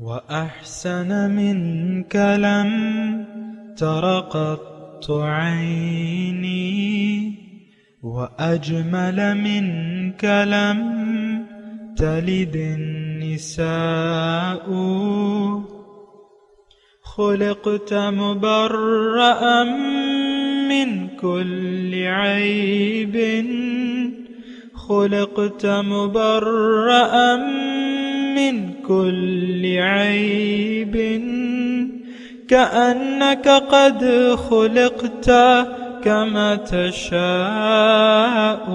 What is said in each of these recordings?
وأحسن منك لم تر قط عيني وأجمل منك لم تلد النساء خلقت مبرأ من كل عيب خلقت مبرأ من كل عيب كأنك قد خلقت كما تشاء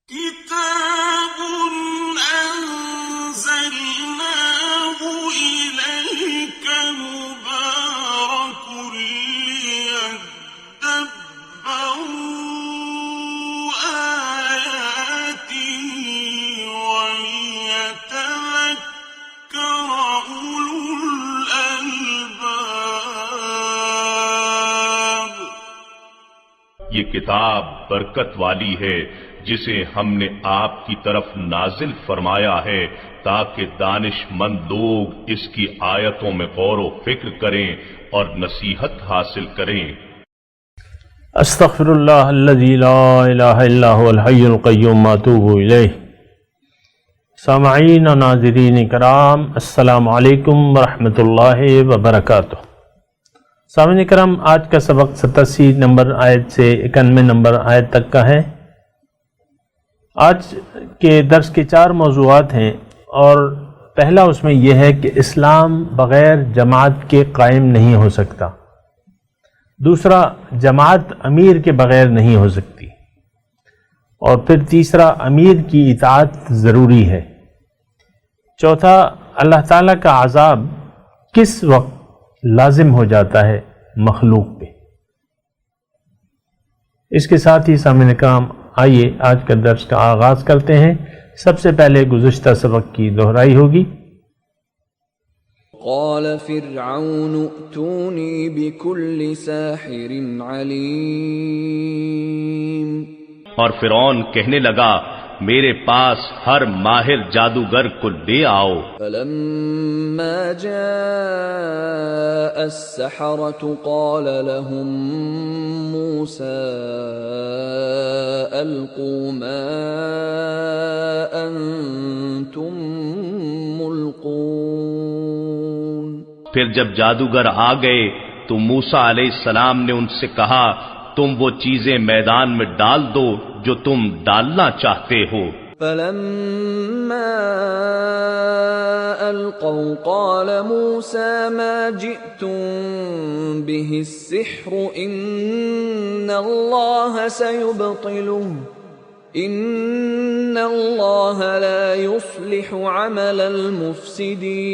كتاب أنزلناه إليك مبارك ليدبروا آياته وليتذكر أولو الألباب. یہ کتاب برکت والی ہے جسے ہم نے آپ کی طرف نازل فرمایا ہے تاکہ دانش مند لوگ اس کی آیتوں میں غور و فکر کریں اور نصیحت حاصل کریں. استغفر اللہ الذی لا الہ الا هو الحی القیوم واتوب الیہ. سامعین و ناظرین کرام، السلام علیکم ورحمۃ اللہ وبرکاتہ. سامعین کرام، آج کا سبق 87 نمبر آیت سے 91 نمبر آیت تک کا ہے. آج کے درس کے 4 موضوعات ہیں، اور پہلا اس میں یہ ہے کہ اسلام بغیر جماعت کے قائم نہیں ہو سکتا. دوسرا، جماعت امیر کے بغیر نہیں ہو سکتی. اور پھر تیسرا، امیر کی اطاعت ضروری ہے. چوتھا، اللہ تعالیٰ کا عذاب کس وقت لازم ہو جاتا ہے مخلوق پہ. اس کے ساتھ ہی سامعین کرام، آئیے آج کا درس کا آغاز کرتے ہیں. سب سے پہلے گزشتہ سبق کی دہرائی ہوگی. قال فرعون ائتوني بكل ساحر علیم. اور فرعون کہنے لگا میرے پاس ہر ماہر جادوگر کو لے آؤ. فلما جاء السحرة قال لهم موسى ألقوا ما أنتم ملقون. پھر جب جادوگر آ گئے تو موسیٰ علیہ السلام نے ان سے کہا تم وہ چیزیں میدان میں ڈال دو جو تم ڈالنا چاہتے ہو. فلما ألقوا قال موسى ما جئتم به السحر إن الله سيبطله إن الله لا يصلح عمل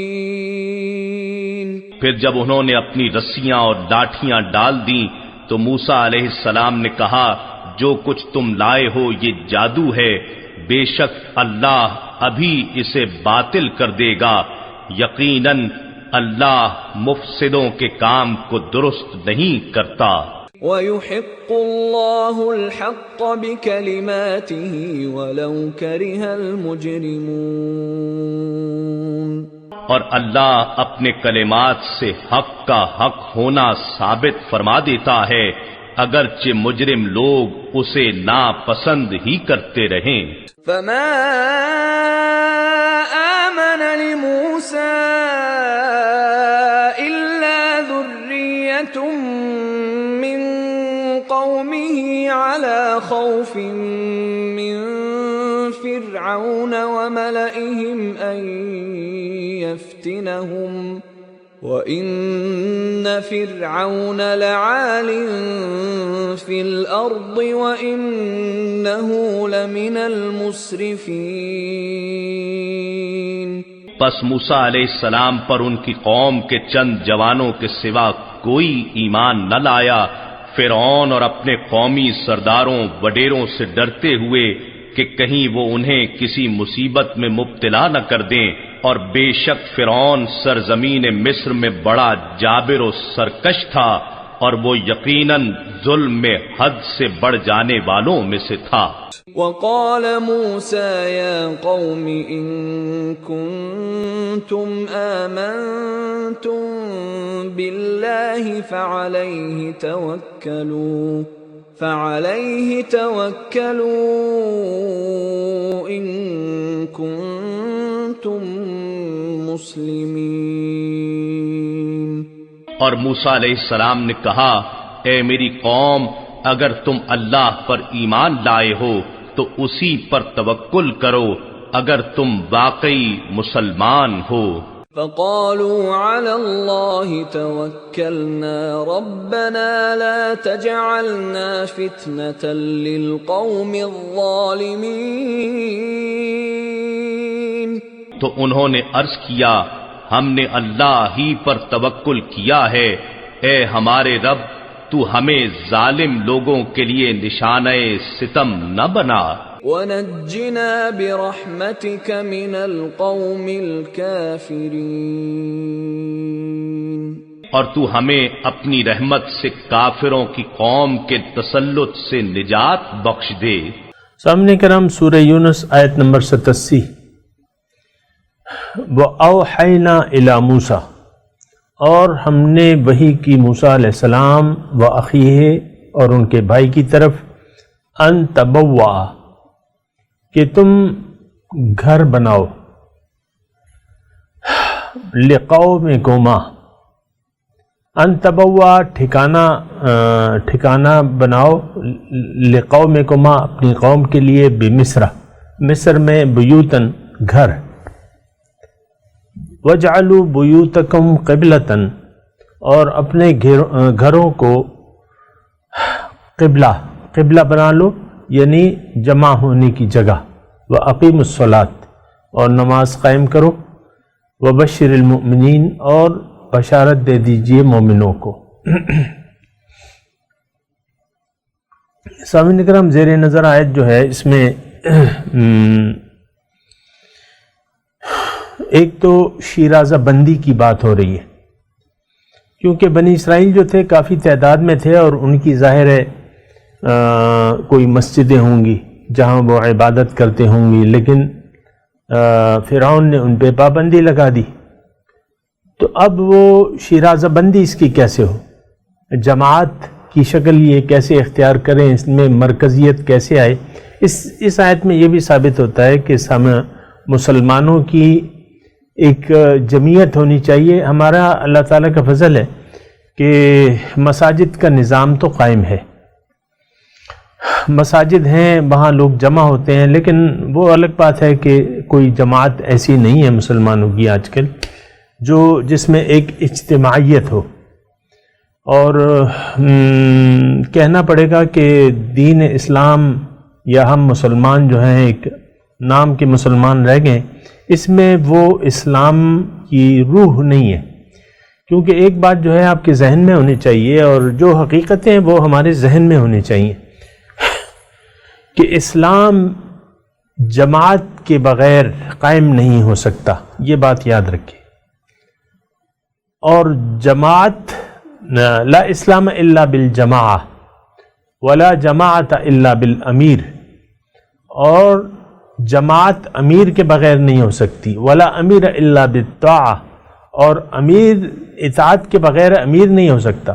المفسدين. پھر جب انہوں نے اپنی رسیاں اور لاٹھیاں ڈال دیں تو موسیٰ علیہ السلام نے کہا جو کچھ تم لائے ہو یہ جادو ہے، بے شک اللہ ابھی اسے باطل کر دے گا. یقیناً اللہ مفسدوں کے کام کو درست نہیں کرتا. وَيُحِقُّ اللَّهُ الْحَقَّ بِكَلِمَاتِهِ وَلَوْ كَرِهَ الْمُجْرِمُونَ. اور اللہ اپنے کلمات سے حق کا حق ہونا ثابت فرما دیتا ہے اگرچہ مجرم لوگ اسے ناپسند ہی کرتے رہیں. فما آمن لموسى إلا ذرية من قومه على خوف من فرعون وملئهم أن يفتنهم وَإِنَّ فِرْعَوْنَ لَعَالٍ فِي الْأَرْضِ وَإِنَّهُ لَمِنَ الْمُسْرِفِينَ. پس موسیٰ علیہ السلام پر ان کی قوم کے چند جوانوں کے سوا کوئی ایمان نہ لایا. فرعون اور اپنے قومی سرداروں وڈیروں سے ڈرتے ہوئے کہ کہیں وہ انہیں کسی مصیبت میں مبتلا نہ کر دیں. اور بے شک فرعون سرزمین مصر میں بڑا جابر و سرکش تھا. اور وہ یقیناً ظلم میں حد سے بڑھ جانے والوں میں سے تھا۔ وقال موسى يا قوم إن كنتم آمنتم بالله فعليه توكلوا إن كنتم مسلمين۔ اور موسیٰ علیہ السلام نے کہا، اے میری قوم، اگر تم اللہ پر ایمان لائے ہو تو اسی پر توکل کرو اگر تم واقعی مسلمان ہو۔ فقالوا على الله توكلنا ربنا لا تجعلنا فتنة للقوم الظالمين۔ تو انہوں نے عرض کیا، ہم نے اللہ ہی پر توکل کیا ہے، اے ہمارے رب تو ہمیں ظالم لوگوں کے لیے نشانہ ستم نہ بنا۔ وَنَجِّنَا بِرَحْمَتِكَ مِنَ الْقَوْمِ الْكَافِرِينَ۔ اور تو ہمیں اپنی رحمت سے کافروں کی قوم کے تسلط سے نجات بخش دے۔ سامنے کرام سورہ یونس آیت نمبر 87۔ وَأَوْحَيْنَا إِلَى مُوسَى، اور ہم نے وحی کی موسیٰ علیہ السلام و اخیہ اور ان کے بھائی کی طرف، ان تبوا کہ تم گھر بناؤ، لقومکما ان تبوا ٹھکانہ بناؤ، لقومکما اپنی قوم کے لیے، بمصر مصر میں، بیوتن گھر، وَاجْعَلُوا بُيُوتَكُمْ قِبْلَةً اور اپنے گھروں کو قبلہ بنا لو، یعنی جمع ہونے کی جگہ، وَأَقِيمُوا الصَّلَاةَ اور نماز قائم کرو، وَبَشِّرِ الْمُؤْمِنِينَ اور بشارت دے دیجئے مومنوں کو۔ سامعین کرام، زیر نظر آیت جو ہے اس میں ایک تو شیرازہ بندی کی بات ہو رہی ہے، کیونکہ بنی اسرائیل جو تھے کافی تعداد میں تھے اور ان کی ظاہر ہے کوئی مسجدیں ہوں گی جہاں وہ عبادت کرتے ہوں گی، لیکن فرعون نے ان پہ پابندی لگا دی۔ تو اب وہ شیرازہ بندی اس کی کیسے ہو، جماعت کی شکل یہ کیسے اختیار کریں، اس میں مرکزیت کیسے آئے۔ اس آیت میں یہ بھی ثابت ہوتا ہے کہ مسلمانوں کی ایک جمعیت ہونی چاہیے۔ ہمارا اللہ تعالیٰ کا فضل ہے کہ مساجد کا نظام تو قائم ہے، مساجد ہیں، وہاں لوگ جمع ہوتے ہیں، لیکن وہ الگ بات ہے کہ کوئی جماعت ایسی نہیں ہے مسلمانوں کی آج کل جس میں ایک اجتماعیت ہو۔ اور کہنا پڑے گا کہ دین اسلام یا ہم مسلمان جو ہیں ایک نام کے مسلمان رہ گئے، اس میں وہ اسلام کی روح نہیں ہے، کیونکہ ایک بات جو ہے آپ کے ذہن میں ہونی چاہیے اور جو حقیقتیں وہ ہمارے ذہن میں ہونی چاہیے کہ اسلام جماعت کے بغیر قائم نہیں ہو سکتا، یہ بات یاد رکھیں۔ اور جماعت لا اسلام الا بالجماعہ ولا جماعت الا بالامیر، اور جماعت امیر کے بغیر نہیں ہو سکتی، ولا امیر الا بالطاعہ، اور امیر اطاعت کے بغیر امیر نہیں ہو سکتا۔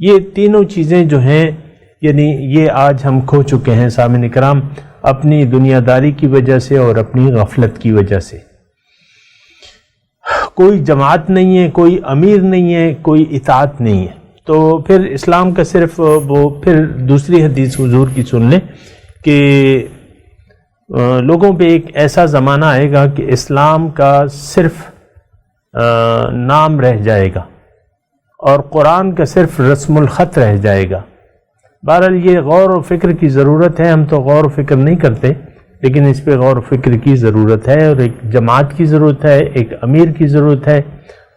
یہ تینوں چیزیں جو ہیں یعنی یہ آج ہم کھو چکے ہیں سامعین کرام، اپنی دنیا داری کی وجہ سے اور اپنی غفلت کی وجہ سے۔ کوئی جماعت نہیں ہے، کوئی امیر نہیں ہے، کوئی اطاعت نہیں ہے، تو پھر اسلام کا صرف وہ پھر دوسری حدیث حضور کی سن لیں کہ لوگوں پہ ایک ایسا زمانہ آئے گا کہ اسلام کا صرف نام رہ جائے گا اور قرآن کا صرف رسم الخط رہ جائے گا۔ بہرحال یہ غور و فکر کی ضرورت ہے، ہم تو غور و فکر نہیں کرتے، لیکن اس پہ غور و فکر کی ضرورت ہے، اور ایک جماعت کی ضرورت ہے، ایک امیر کی ضرورت ہے،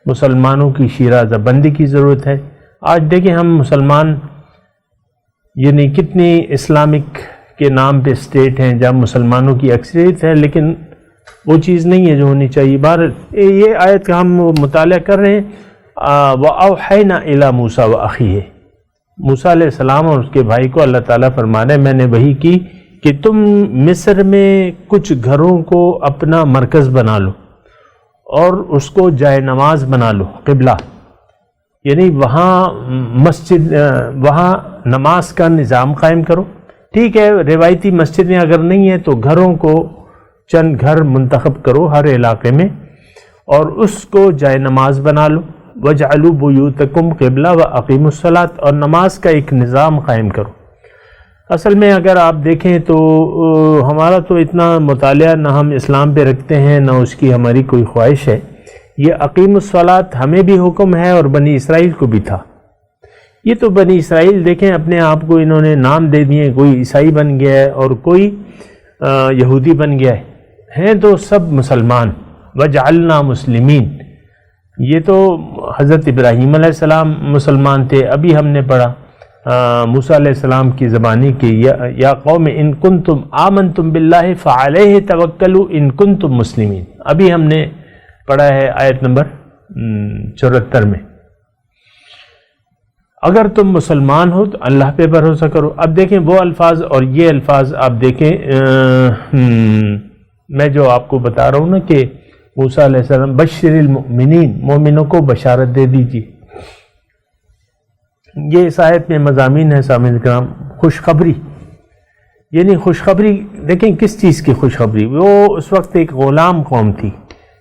مسلمانوں کی شیرازہ بندی کی ضرورت ہے۔ آج دیکھیں ہم مسلمان یعنی کتنی اسلامک کے نام پہ اسٹیٹ ہیں جہاں مسلمانوں کی اکثریت ہے، لیکن وہ چیز نہیں ہے جو ہونی چاہیے۔ بہرحال یہ آیت کا ہم مطالعہ کر رہے ہیں، وَأَوْحَيْنَا إِلَى مُوسَى وَأَخِيهِ، موسیٰ علیہ السلام اور اس کے بھائی کو اللہ تعالیٰ فرما رہے ہیں میں نے وحی کی کہ تم مصر میں کچھ گھروں کو اپنا مرکز بنا لو اور اس کو جائے نماز بنا لو، قبلہ، یعنی وہاں مسجد، وہاں نماز کا نظام قائم کرو. ٹھیک ہے، روایتی مسجدیں اگر نہیں ہیں تو گھروں کو چند گھر منتخب کرو ہر علاقے میں اور اس کو جائے نماز بنا لو. وَاجْعَلُوا بُيُوتَكُمْ قِبْلَةً وَأَقِيمُوا الصَّلَاةَ، اور نماز کا ایک نظام قائم کرو. اصل میں اگر آپ دیکھیں تو ہمارا تو اتنا مطالعہ نہ ہم اسلام پہ رکھتے ہیں نہ اس کی ہماری کوئی خواہش ہے. یہ اقیم الصلاۃ ہمیں بھی حکم ہے اور بنی اسرائیل کو بھی تھا. یہ تو بنی اسرائیل دیکھیں اپنے آپ کو انہوں نے نام دے دیے، کوئی عیسائی بن گیا ہے اور کوئی یہودی بن گیا ہے، ہیں تو سب مسلمان. وَجَعَلْنَا مُسْلِمِينَ، یہ تو حضرت ابراہیم علیہ السلام مسلمان تھے. ابھی ہم نے پڑھا موسیٰ علیہ السلام کی زبانی کہ یا قوم ان کنتم آمنتم باللہ فعلیہ توکلوا ان کنتم مسلمین. ابھی ہم نے پڑھا ہے آیت نمبر 74 میں. اگر تم مسلمان ہو تو اللہ پہ بھروسہ کرو. اب دیکھیں وہ الفاظ اور یہ الفاظ آپ دیکھیں، میں جو آپ کو بتا رہا ہوں نا کہ موسیٰ علیہ السلام بشر المؤمنین، مومنوں کو بشارت دے دیجیے. یہ اس آیت میں مضامین ہے سامعین کرام. خوشخبری، یعنی خوشخبری دیکھیں کس چیز کی خوشخبری. وہ اس وقت ایک غلام قوم تھی،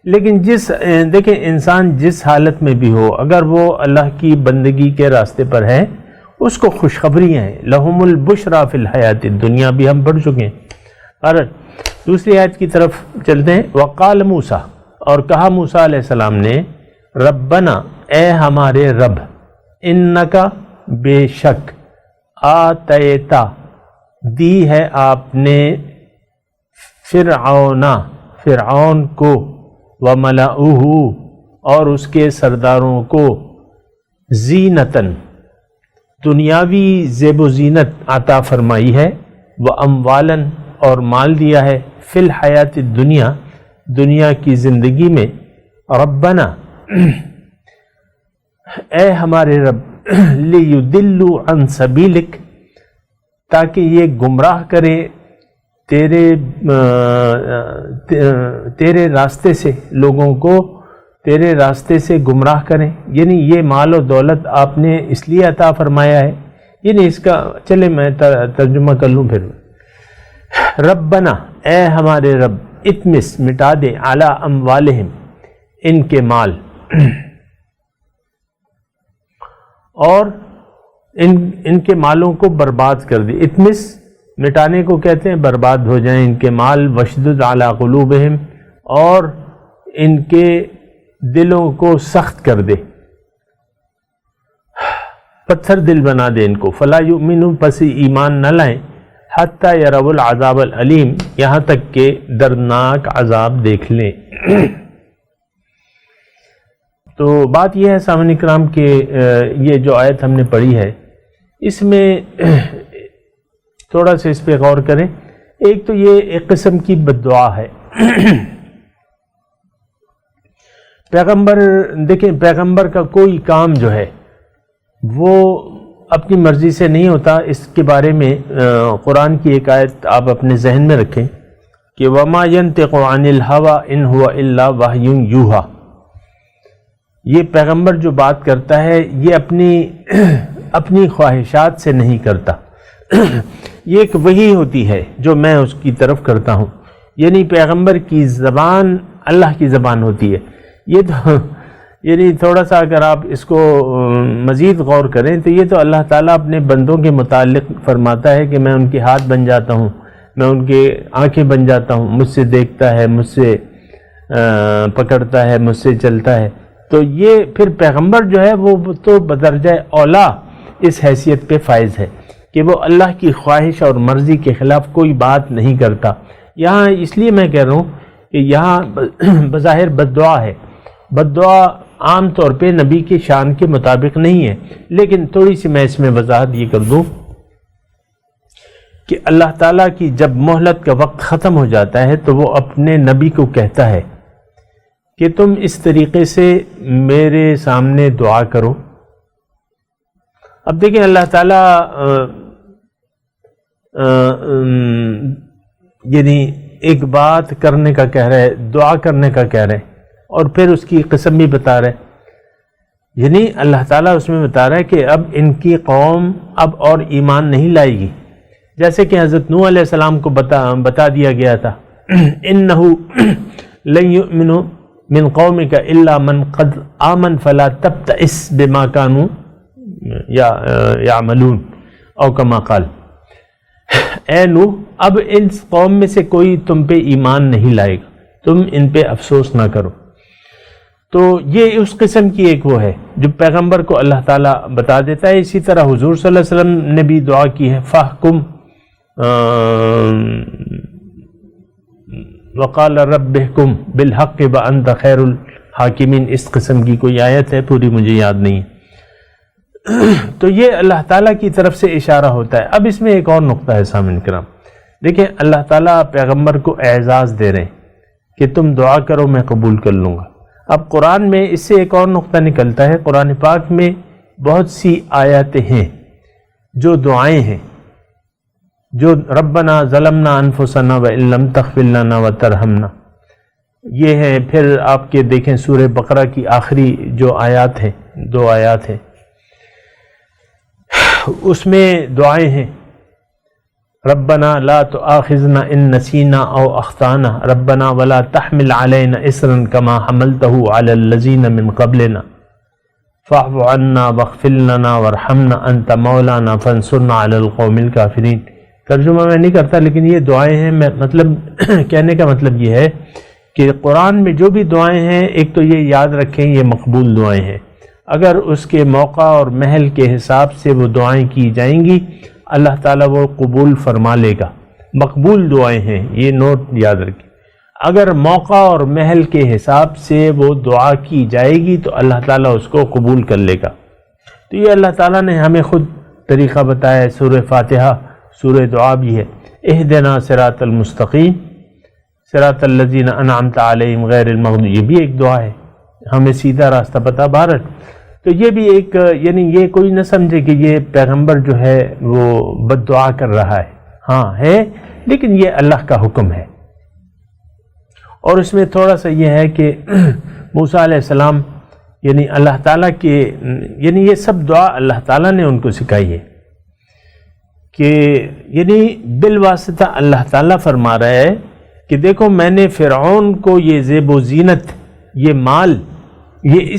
لیکن دیکھیں انسان جس حالت میں بھی ہو اگر وہ اللہ کی بندگی کے راستے پر ہے اس کو خوشخبریاں ہیں. لہم البشریٰ فی الحیات الدنیا بھی ہم پڑھ چکے ہیں. اور دوسری آیت کی طرف چلتے ہیں. وقال موسیٰ، اور کہا موسیٰ علیہ السلام نے، ربنا، اے ہمارے رب، انکا، بے شک، آتیتا، دی ہے آپ نے، فرعون کو، وملأہ، اور اس کے سرداروں کو، زینتاً، دنیاوی زیب و زینت عطا فرمائی ہے، واموالاً، اور مال دیا ہے، فی الحیات الدنیا، دنیا کی زندگی میں. ربنا، اے ہمارے رب، لیدلوا عن سبیلک، تاکہ یہ گمراہ کرے تیرے راستے سے، لوگوں کو تیرے راستے سے گمراہ کریں. یعنی یہ مال و دولت آپ نے اس لیے عطا فرمایا ہے. یعنی اس کا چلے میں ترجمہ کر لوں پھر. ربنا، اے ہمارے رب، اتمس، مٹا دے، علی اموالہم، ان کے مال، اور ان کے مالوں کو برباد کر دے. اتمس مٹانے کو کہتے ہیں، برباد ہو جائیں ان کے مال. وشدد علی قلوبہم، اور ان کے دلوں کو سخت کر دے، پتھر دل بنا دے ان کو. فلا یؤمنوا، پس ایمان نہ لائیں، حتی یروا العذاب العلیم، یہاں تک کہ دردناک عذاب دیکھ لیں. تو بات یہ ہے سامعین کرام کہ یہ جو آیت ہم نے پڑھی ہے اس میں تھوڑا سا اس پہ غور کریں. ایک تو یہ ایک قسم کی بد دعا ہے. پیغمبر، دیکھیں پیغمبر کا کوئی کام جو ہے وہ اپنی مرضی سے نہیں ہوتا. اس کے بارے میں قرآن کی ایک آیت آپ اپنے ذہن میں رکھیں کہ وَمَا يَنْتِقُ عَنِ الْهَوَىٰ إِنْ هُوَ إِلَّا وَحْيٌ يُوحَىٰ. یہ پیغمبر جو بات کرتا ہے یہ اپنی خواہشات سے نہیں کرتا. یہ ایک وحی ہوتی ہے جو میں اس کی طرف کرتا ہوں. یعنی پیغمبر کی زبان اللہ کی زبان ہوتی ہے. یہ تو یعنی تھوڑا سا اگر آپ اس کو مزید غور کریں تو یہ تو اللہ تعالیٰ اپنے بندوں کے متعلق فرماتا ہے کہ میں ان کے ہاتھ بن جاتا ہوں، میں ان کے آنکھیں بن جاتا ہوں، مجھ سے دیکھتا ہے، مجھ سے پکڑتا ہے، مجھ سے چلتا ہے. تو یہ پھر پیغمبر جو ہے وہ تو بدرجہ اولا اس حیثیت پہ فائز ہے کہ وہ اللہ کی خواہش اور مرضی کے خلاف کوئی بات نہیں کرتا. یہاں اس لیے میں کہہ رہا ہوں کہ یہاں بظاہر بد دعا ہے. بد دعا عام طور پہ نبی کے شان کے مطابق نہیں ہے، لیکن تھوڑی سی میں اس میں وضاحت یہ کر دوں کہ اللہ تعالیٰ کی جب مہلت کا وقت ختم ہو جاتا ہے تو وہ اپنے نبی کو کہتا ہے کہ تم اس طریقے سے میرے سامنے دعا کرو اب دیکھیں اللہ تعالیٰ یعنی ایک بات کرنے کا کہہ رہے، دعا کرنے کا کہہ رہے، اور پھر اس کی قسم بھی بتا رہے. یعنی اللہ تعالیٰ اس میں بتا رہا ہے کہ اب ان کی قوم اب اور ایمان نہیں لائے گی، جیسے کہ حضرت نوح علیہ السلام کو بتا دیا گیا تھا اِنَّهُ لَن يُؤْمِنُ مِن قَوْمِكَ إِلَّا مَنْ قَدْ آمَنَ فَلَا تَبْتَئِسْ بِمَا كَانُوا يَعْمَلُونَ او کما قال. اے نوح اب ان قوم میں سے کوئی تم پہ ایمان نہیں لائے گا، تم ان پہ افسوس نہ کرو. تو یہ اس قسم کی ایک وہ ہے جو پیغمبر کو اللہ تعالیٰ بتا دیتا ہے. اسی طرح حضور صلی اللہ علیہ وسلم نے بھی دعا کی ہے فَحْكُمْ وَقَالَ رَبِّحْكُمْ بِالْحَقِّ وَأَنْتَ خَيْرُ الْحَاكِمِينَ. اس قسم کی کوئی آیت ہے، پوری مجھے یاد نہیں ہے. تو یہ اللہ تعالیٰ کی طرف سے اشارہ ہوتا ہے. اب اس میں ایک اور نقطہ ہے سامعین کرام، دیکھیں اللہ تعالیٰ پیغمبر کو اعزاز دے رہے ہیں کہ تم دعا کرو میں قبول کر لوں گا. اب قرآن میں اس سے ایک اور نقطہ نکلتا ہے. قرآن پاک میں بہت سی آیات ہیں جو دعائیں ہیں، جو ربنا ظلمنا انفسنا وان لم تغفر لنا وترحمنا یہ ہے. پھر آپ کے دیکھیں سورہ بقرہ کی آخری جو آیات ہیں، 2 آیات ہیں، اس میں دعائیں ہیں ربنا لا تؤاخذنا ان نسینا او اخطانا ربنا ولا تحمل علينا اصرا كما حملته على الذين من قبلنا فاعف عنا واغفر لنا وارحمنا انت مولانا فانصرنا على القوم الكافرين. ترجمہ میں نہیں کرتا لیکن یہ دعائیں ہیں. مطلب کہنے کا مطلب یہ ہے کہ قرآن میں جو بھی دعائیں ہیں ایک تو یہ یاد رکھیں یہ مقبول دعائیں ہیں. اگر اس کے موقع اور محل کے حساب سے وہ دعائیں کی جائیں گی اللہ تعالیٰ وہ قبول فرما لے گا. مقبول دعائیں ہیں، یہ نوٹ یاد رکھیں. اگر موقع اور محل کے حساب سے وہ دعا کی جائے گی تو اللہ تعالیٰ اس کو قبول کر لے گا. تو یہ اللہ تعالیٰ نے ہمیں خود طریقہ بتایا ہے. سورہ فاتحہ سورہ دعا بھی ہے. اہدنا صراط المستقیم صراط الذین انعمت علیہم غیر المغضوب، یہ بھی ایک دعا ہے، ہمیں سیدھا راستہ بتا بھارت. تو یہ بھی ایک یعنی یہ کوئی نہ سمجھے کہ یہ پیغمبر جو ہے وہ بد دعا کر رہا ہے. ہاں ہے، لیکن یہ اللہ کا حکم ہے. اور اس میں تھوڑا سا یہ ہے کہ موسیٰ علیہ السلام یعنی اللہ تعالیٰ کے یعنی یہ سب دعا اللہ تعالیٰ نے ان کو سکھائی ہے کہ یعنی بالواسطہ اللہ تعالیٰ فرما رہا ہے کہ دیکھو میں نے فرعون کو یہ زیب و زینت، یہ مال، یہ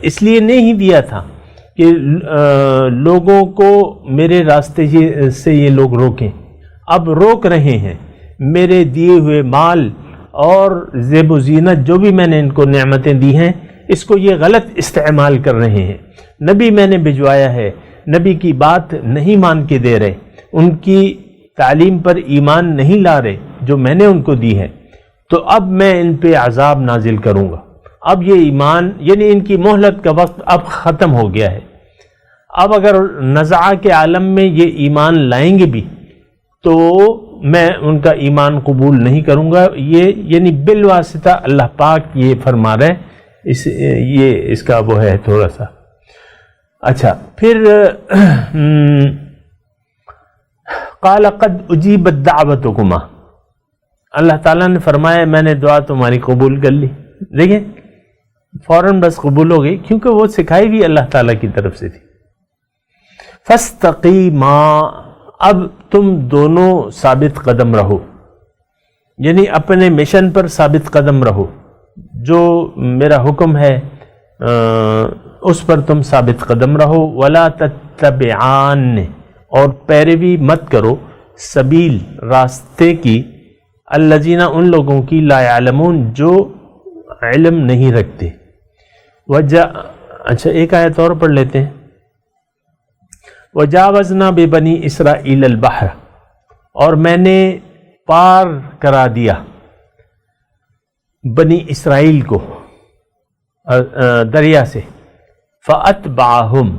اس لیے نہیں دیا تھا کہ لوگوں کو میرے راستے سے یہ لوگ روکیں. اب روک رہے ہیں. میرے دیے ہوئے مال اور زیب و زینت جو بھی میں نے ان کو نعمتیں دی ہیں اس کو یہ غلط استعمال کر رہے ہیں. نبی میں نے بھجوایا ہے، نبی کی بات نہیں مان کے دے رہے، ان کی تعلیم پر ایمان نہیں لا رہے جو میں نے ان کو دی ہے. تو اب میں ان پہ عذاب نازل کروں گا. اب یہ ایمان یعنی ان کی مہلت کا وقت اب ختم ہو گیا ہے. اب اگر نزعہ کے عالم میں یہ ایمان لائیں گے بھی تو میں ان کا ایمان قبول نہیں کروں گا. یہ یعنی بالواسطہ اللہ پاک یہ فرما رہے یہ اس کا وہ ہے تھوڑا سا. اچھا پھر قال قد اجیبت دعوتکما، اللہ تعالیٰ نے فرمایا میں نے دعا تمہاری قبول کر لی. دیکھیں فوراً بس قبول ہو گئی کیونکہ وہ سکھائی بھی اللہ تعالیٰ کی طرف سے تھی. فاستقیما، اب تم دونوں ثابت قدم رہو، یعنی اپنے مشن پر ثابت قدم رہو. جو میرا حکم ہے اس پر تم ثابت قدم رہو. ولا تتبعان، اور پیروی مت کرو، سبیل راستے کی، الذین ان لوگوں کی، لا یعلمون جو علم نہیں رکھتے. اچھا ایک آیت اور پڑھ لیتے ہیں. وجاوزنا ببنی اسرائیل البحر، اور میں نے پار کرا دیا بنی اسرائیل کو دریا سے. فاتبعہم،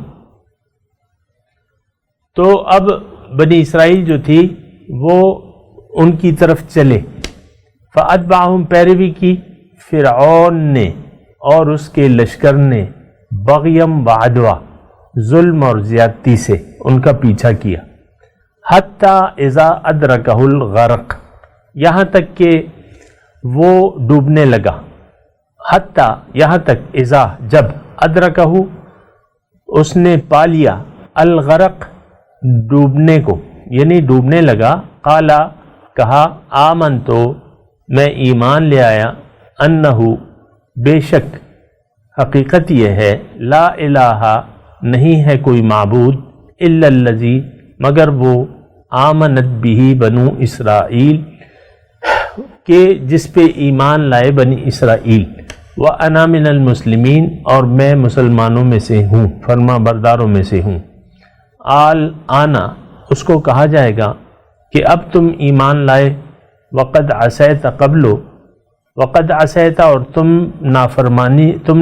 تو اب بنی اسرائیل جو تھی وہ ان کی طرف چلے. فاتبعہم، پیروی کی فرعون نے اور اس کے لشکر نے، بغیم وعدوہ، ظلم اور زیادتی سے ان کا پیچھا کیا، حتیٰ اذا ادرکہ الغرق، یہاں تک کہ وہ ڈوبنے لگا، حتیٰ یہاں تک، اذا جب، ادرکہ اس نے پا لیا، الغرق ڈوبنے کو، یعنی ڈوبنے لگا، قالا کہا، آمنتو میں ایمان لے آیا، انہو بے شک حقیقت یہ ہے، لا الہ نہیں ہے کوئی معبود، الا الذی مگر وہ، آمنت بہ بنو اسرائیل کہ جس پہ ایمان لائے بنی اسرائیل، وَأَنَا مِنَ الْمُسْلِمِينَ اور میں مسلمانوں میں سے ہوں، فرما برداروں میں سے ہوں۔ آنا اس کو کہا جائے گا کہ اب تم ایمان لائے، وقد عصیت قبل، وقد عصیت اور تم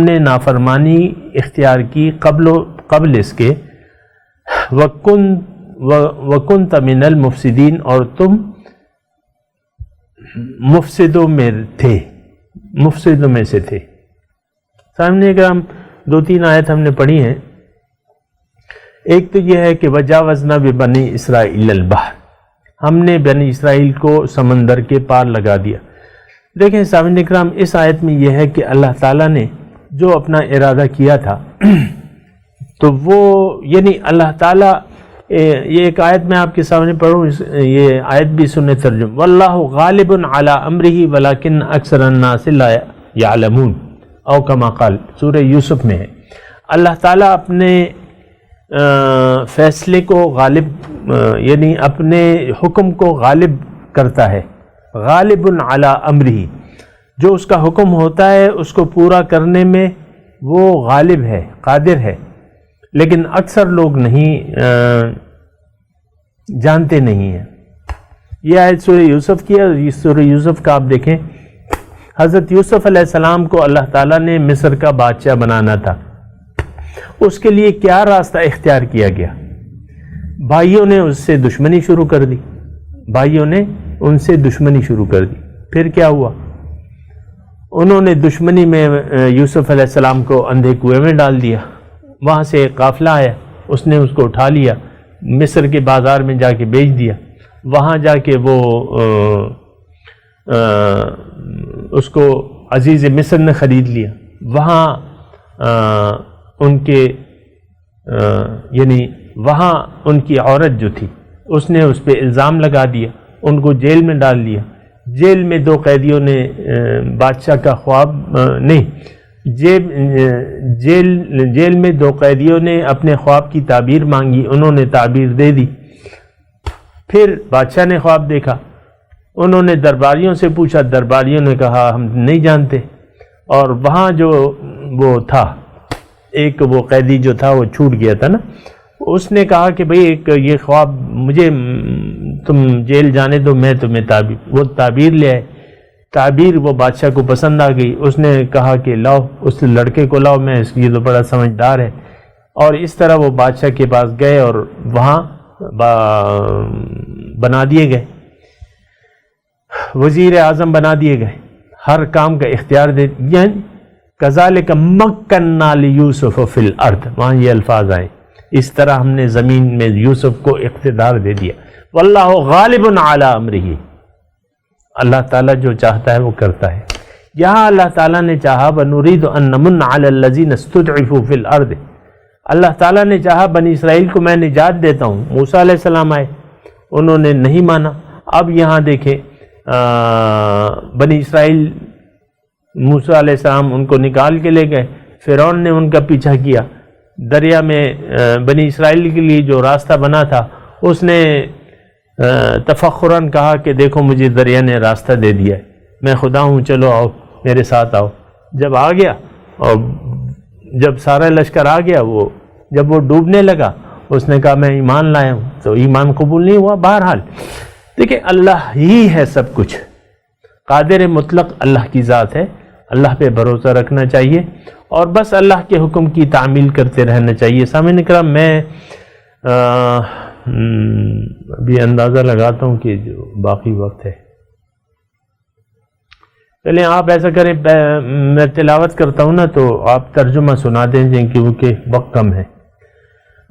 نے نافرمانی اختیار کی قبل اس کے، وَكُنْتَ مِنَ الْمُفْسِدِينَ اور تم مفسدوں میں تھے، مفسدوں میں سے تھے۔ سامنے کرام 2-3 آیت ہم نے پڑھی ہیں۔ ایک تو یہ ہے کہ وجاوزنا ببنی اسرائیل البحر، ہم نے بنی اسرائیل کو سمندر کے پار لگا دیا۔ دیکھیں سامنے کرام اس آیت میں یہ ہے کہ اللہ تعالیٰ نے جو اپنا ارادہ کیا تھا تو وہ، یعنی اللہ تعالیٰ، یہ ایک آیت میں آپ کے سامنے پڑھوں، یہ آیت بھی سنیں ترجمہ، واللہ غالب علی امرہ ولکن اکثر الناس لا یعلمون، او کما قال، سورہ یوسف میں ہے۔ اللہ تعالیٰ اپنے فیصلے کو غالب، یعنی اپنے حکم کو غالب کرتا ہے، غالب علی امرہ، جو اس کا حکم ہوتا ہے اس کو پورا کرنے میں وہ غالب ہے، قادر ہے، لیکن اکثر لوگ نہیں جانتے نہیں ہیں۔ یہ آیت سورہ یوسف کی ہے۔ سورہ یوسف کا آپ دیکھیں، حضرت یوسف علیہ السلام کو اللہ تعالیٰ نے مصر کا بادشاہ بنانا تھا، اس کے لیے کیا راستہ اختیار کیا گیا؟ بھائیوں نے اس سے دشمنی شروع کر دی، بھائیوں نے ان سے دشمنی شروع کر دی۔ پھر کیا ہوا؟ انہوں نے دشمنی میں یوسف علیہ السلام کو اندھے کنویں میں ڈال دیا، وہاں سے ایک قافلہ آیا، اس نے اس کو اٹھا لیا، مصر کے بازار میں جا کے بیچ دیا، وہاں جا کے وہ اس کو عزیز مصر نے خرید لیا، وہاں ان کے یعنی وہاں ان کی عورت جو تھی اس نے اس پہ الزام لگا دیا، ان کو جیل میں ڈال لیا۔ جیل میں 2 قیدیوں نے بادشاہ کا خواب نہیں، جیل میں 2 قیدیوں نے اپنے خواب کی تعبیر مانگی، انہوں نے تعبیر دے دی۔ پھر بادشاہ نے خواب دیکھا، انہوں نے درباریوں سے پوچھا، درباریوں نے کہا ہم نہیں جانتے۔ اور وہاں جو وہ تھا، ایک وہ قیدی جو تھا وہ چھوٹ گیا تھا نا، اس نے کہا کہ بھئی ایک یہ خواب مجھے، تم جیل جانے دو، میں تمہیں وہ تعبیر لے آئے۔ تعبیر وہ بادشاہ کو پسند آ گئی، اس نے کہا کہ لاؤ اس لڑکے کو لاؤ، میں یہ تو بڑا سمجھدار ہے۔ اور اس طرح وہ بادشاہ کے پاس گئے اور وہاں بنا دیے گئے، وزیر اعظم بنا دیے گئے، ہر کام کا اختیار دے، یعنی کذالک مکننا لیوسف فی الارض، وہاں یہ الفاظ آئے، اس طرح ہم نے زمین میں یوسف کو اقتدار دے دیا۔ واللہ غالب علی امرہ، اللہ تعالیٰ جو چاہتا ہے وہ کرتا ہے۔ یہاں اللہ تعالیٰ نے چاہا بنرید ان نمن علی الذین استضعفوا فی الارض، اللہ تعالیٰ نے چاہا بنی اسرائیل کو میں نجات دیتا ہوں۔ موسیٰ علیہ السلام آئے، انہوں نے نہیں مانا۔ اب یہاں دیکھیں بنی اسرائیل، موسیٰ علیہ السلام ان کو نکال کے لے گئے، فرعون نے ان کا پیچھا کیا، دریا میں بنی اسرائیل کے لیے جو راستہ بنا تھا اس نے تفخراً کہا کہ دیکھو مجھے دریا نے راستہ دے دیا ہے، میں خدا ہوں، چلو آؤ میرے ساتھ آؤ۔ جب آ گیا اور جب سارا لشکر آ گیا، جب وہ ڈوبنے لگا اس نے کہا میں ایمان لایا ہوں، تو ایمان قبول نہیں ہوا۔ بہرحال دیکھیں اللہ ہی ہے سب کچھ، قادر مطلق اللہ کی ذات ہے، اللہ پہ بھروسہ رکھنا چاہیے اور بس اللہ کے حکم کی تعمیل کرتے رہنا چاہیے۔ سامعین کرام، میں ابھی اندازہ لگاتا ہوں کہ جو باقی وقت ہے، چلیں آپ ایسا کریں، میں تلاوت کرتا ہوں نا تو آپ ترجمہ سنا دیں کیونکہ وقت کم ہے۔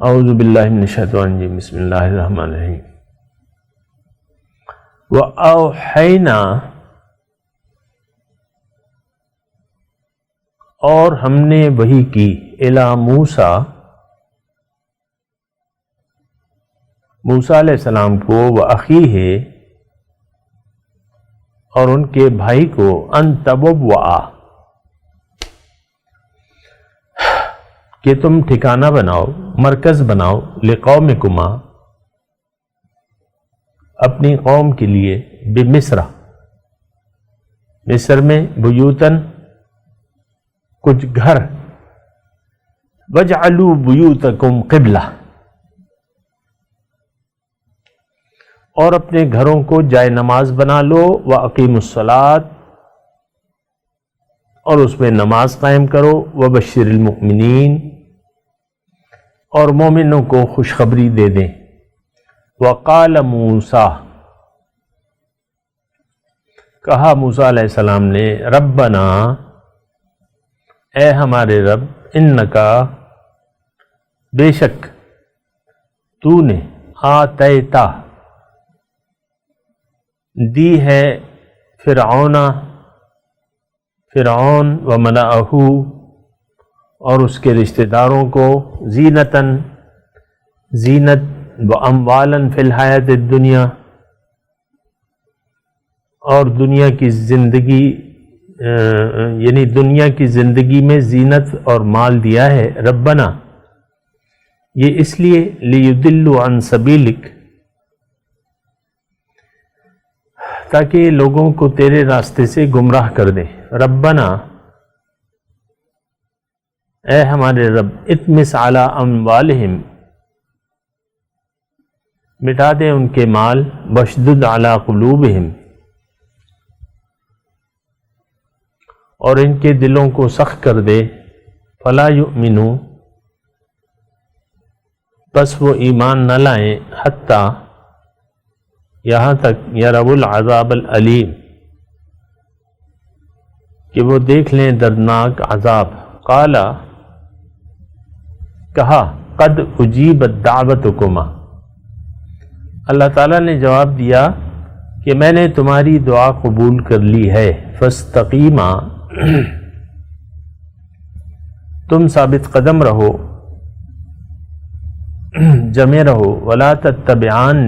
اعوذ باللہ من الشیطان الرجیم، بسم اللہ الرحمن الرحیم۔ وَأَوْحَيْنَا، اور ہم نے وحی کی، الی موسیٰ، موسیٰ علیہ السلام کو، وَأَخِیہِ، اور ان کے بھائی کو، ان تبوّأ، کہ تم ٹھکانہ بناؤ، مرکز بناؤ، لقومکما، اپنی قوم کے لیے، بمصر، مصر میں، بیوتن، کچھ گھر، وَاجْعَلُوا بُيُوتَكُمْ قِبْلَةً، اور اپنے گھروں کو جائے نماز بنا لو، وَأَقِیمُوا الصَّلَاةَ، اور اس میں نماز قائم کرو، وَبَشِّرِ الْمُؤْمِنِينَ، اور مومنوں کو خوشخبری دے دیں۔ وَقَالَ مُوسَىٰ، کہا موسیٰ علیہ السلام نے، ربنا، اے ہمارے رب، انکا، بے شک تو نے، آتیتا، دی ہے، فرعون وملأہ، اور اس کے رشتہ داروں کو، زینتاً، زینت، واموالاً فی الحیات الدنیا، اور دنیا کی زندگی، یعنی دنیا کی زندگی میں زینت اور مال دیا ہے۔ ربنا، یہ اس لیے، لیضلوا عن سبیلک، تاکہ یہ لوگوں کو تیرے راستے سے گمراہ کر دے۔ ربنا، اے ہمارے رب، اطمس علی اموالہم، مٹا دے ان کے مال، واشدد علی قلوبہم، اور ان کے دلوں کو سخت کر دے، فلا یؤمنوا، بس وہ ایمان نہ لائیں، حتی، یہاں تک، یروا العذاب العلیم، کہ وہ دیکھ لیں دردناک عذاب۔ قال، کہا، قد اجیبت دعوتکما، اللہ تعالیٰ نے جواب دیا کہ میں نے تمہاری دعا قبول کر لی ہے، فاستقیما، تم ثابت قدم رہو، جمے رہو، ولا تتبعان،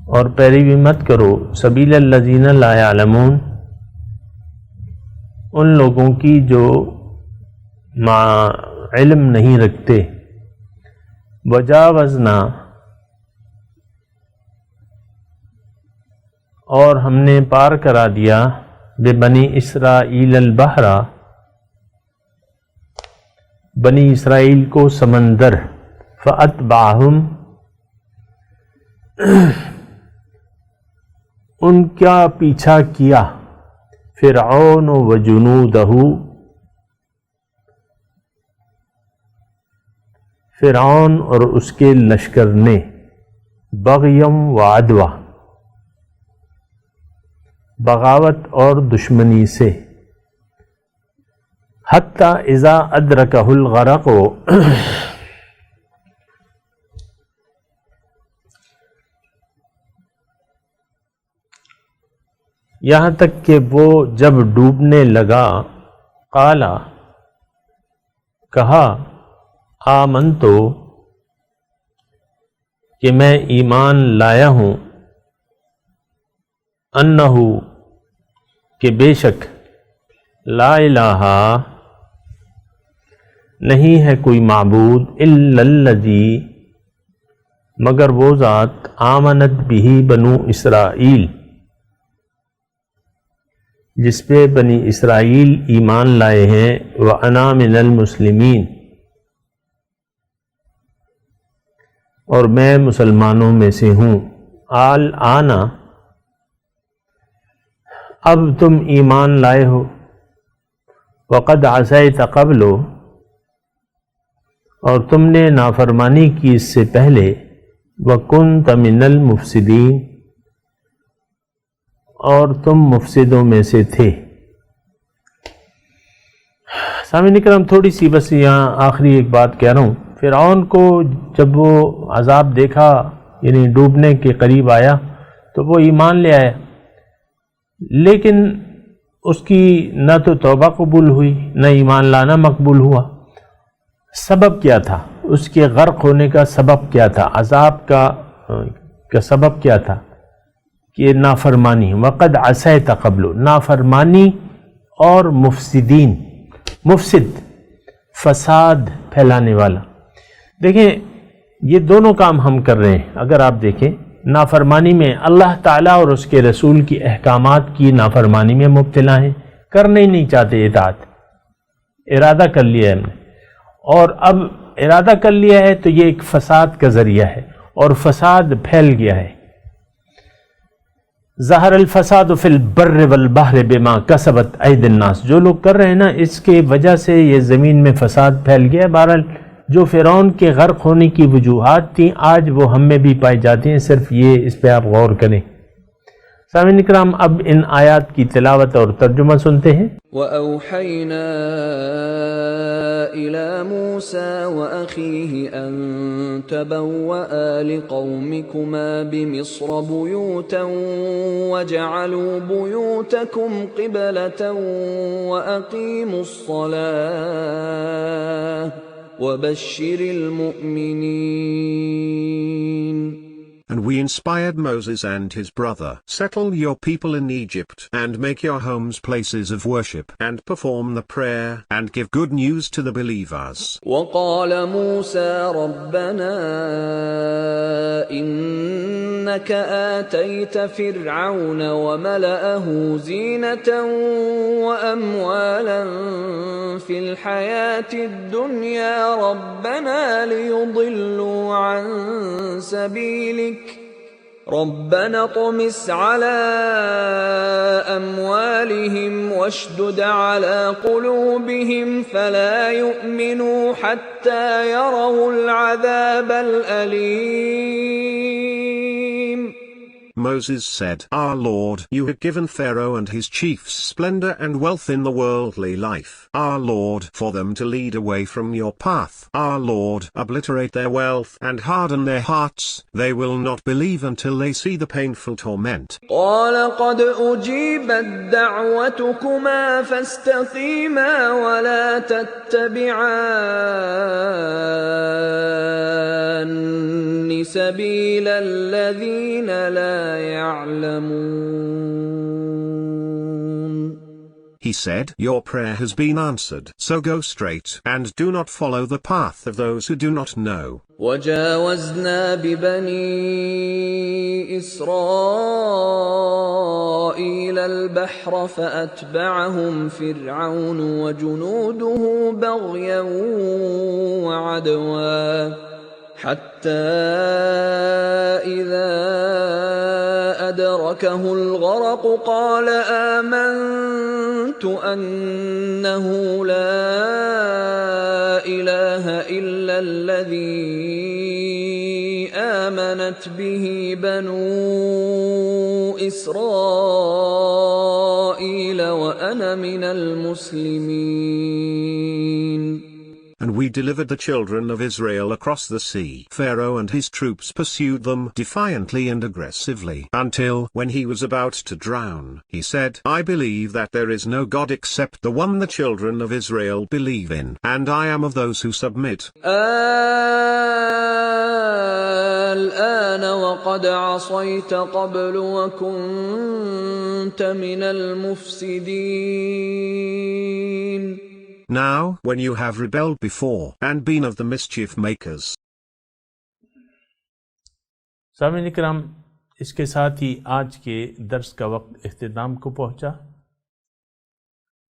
اور پیروی مت کرو، سبیل الذین لا یعلمون، ان لوگوں کی جو علم نہیں رکھتے۔ وجاوزنا، اور ہم نے پار کرا دیا، ببنی اسرائیل البحر، بنی اسرائیل کو سمندر، فاتبعہم، ان کا پیچھا کیا، فرعون و جنودہ، فرعون اور اس کے لشکر نے، بغیم و عدوہ، بغاوت اور دشمنی سے، حتی اذا ادرکہ الغرق، یہاں تک کہ وہ جب ڈوبنے لگا، قالا، کہا، آمنتو، کہ میں ایمان لایا ہوں، انہو، کہ بے شک، لا الہ، نہیں ہے کوئی معبود، الا الذی، مگر وہ ذات، آمنت بہ بنو اسرائیل، جس پہ بنی اسرائیل ایمان لائے ہیں، وَأَنَا مِنَ الْمُسْلِمِينَ، اور میں مسلمانوں میں سے ہوں۔ الآن، اب تم ایمان لائے ہو، وقد عصیت قبل، اور تم نے نافرمانی کی اس سے پہلے، وکنت من المفسدین، اور تم مفسدوں میں سے تھے۔ سامعین کرام، تھوڑی سی بس یہاں آخری ایک بات کہہ رہا ہوں، فرعون کو جب وہ عذاب دیکھا، یعنی ڈوبنے کے قریب آیا، تو وہ ایمان لے آیا، لیکن اس کی نہ تو توبہ قبول ہوئی نہ ایمان لانا مقبول ہوا۔ سبب کیا تھا؟ اس کے غرق ہونے کا سبب کیا تھا؟ عذاب کا سبب کیا تھا؟ کہ نافرمانی، وقد عصیت قبل، نافرمانی اور مفسدین، مفسد فساد پھیلانے والا۔ دیکھیں یہ دونوں کام ہم کر رہے ہیں۔ اگر آپ دیکھیں نافرمانی میں اللہ تعالیٰ اور اس کے رسول کی احکامات کی نافرمانی میں مبتلا ہیں، کرنا ہی نہیں چاہتے اطاعت، ارادہ کر لیا ہے ہم نے، اور اب ارادہ کر لیا ہے تو یہ ایک فساد کا ذریعہ ہے اور فساد پھیل گیا ہے۔ ظہر الفساد فی البر والبحر بما کسبت ایدی الناس، جو لوگ کر رہے ہیں نا اس کے وجہ سے یہ زمین میں فساد پھیل گیا۔ بہرحال جو فرعون کے غرق ہونے کی وجوہات تھیں آج وہ ہم میں بھی پائی جاتی ہیں، صرف یہ اس پہ آپ غور کریں۔ سامعین کرام، اب ان آیات کی تلاوت اور ترجمہ سنتے ہیں۔ وَأَوْحَيْنَا إِلَى مُوسَى وَأَخِيهِ أَن تَبَوَّآ لِقَوْمِكُمَا بِمِصْرَ بُيُوتًا وَاجْعَلُوا بُيُوتَكُمْ قِبْلَةً وَأَقِيمُوا الصَّلَاةَ وَبَشِّرِ الْمُؤْمِنِينَ. And we inspired Moses and his brother, settle your people in Egypt, and make your homes places of worship, and perform the prayer, and give good news to the believers. وقال موسى ربنا إنك آتيت فرعون وملأه زينة وأموالا في الحياة الدنيا ربنا ليضلوا عن سبيلك ربنا اطمس على أموالهم واشدد على قلوبهم فلا يؤمنوا حتى يروا العذاب الأليم. Moses said, Our Lord, you have given Pharaoh and his chiefs splendor and wealth in the worldly life. Our Lord, for them to lead away from your path. Our Lord, obliterate their wealth and harden their hearts. They will not believe until they see the painful torment. قال قد أجيبت دعوتكما فاستقيما ولا تتبعان سبيل الذين لا يعلمون. He said, Your prayer has been answered, so go straight, and do not follow the path of those who do not know. وجاوزنا ببني إسرائيل البحر فأتبعهم فرعون وجنوده بغيا وعدوا حتى إذا أدركه الغرق قال آمنت أنه لا إله إلا الذي آمنت به بنو إسرائيل وأنا من المسلمين. And we delivered the children of Israel across the sea. Pharaoh and his troops pursued them defiantly and aggressively, until, when he was about to drown, he said, I believe that there is no God except the one the children of Israel believe in, and I am of those who submit. الآن وقد عصيت قبل وكنت من المفسدين. Now, when you have rebelled before, and been of the mischief makers. سامعین کرام، اس کے ساتھ ہی آج کے درس کا وقت اختتام کو پہنچا۔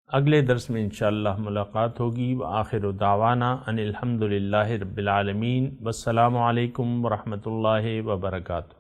اگلے درس میں انشاءاللہ ملاقات ہوگی۔ وآخر دعوانا ان الحمدللہ رب العالمین، والسلام علیکم ورحمۃ اللہ وبرکاتہ۔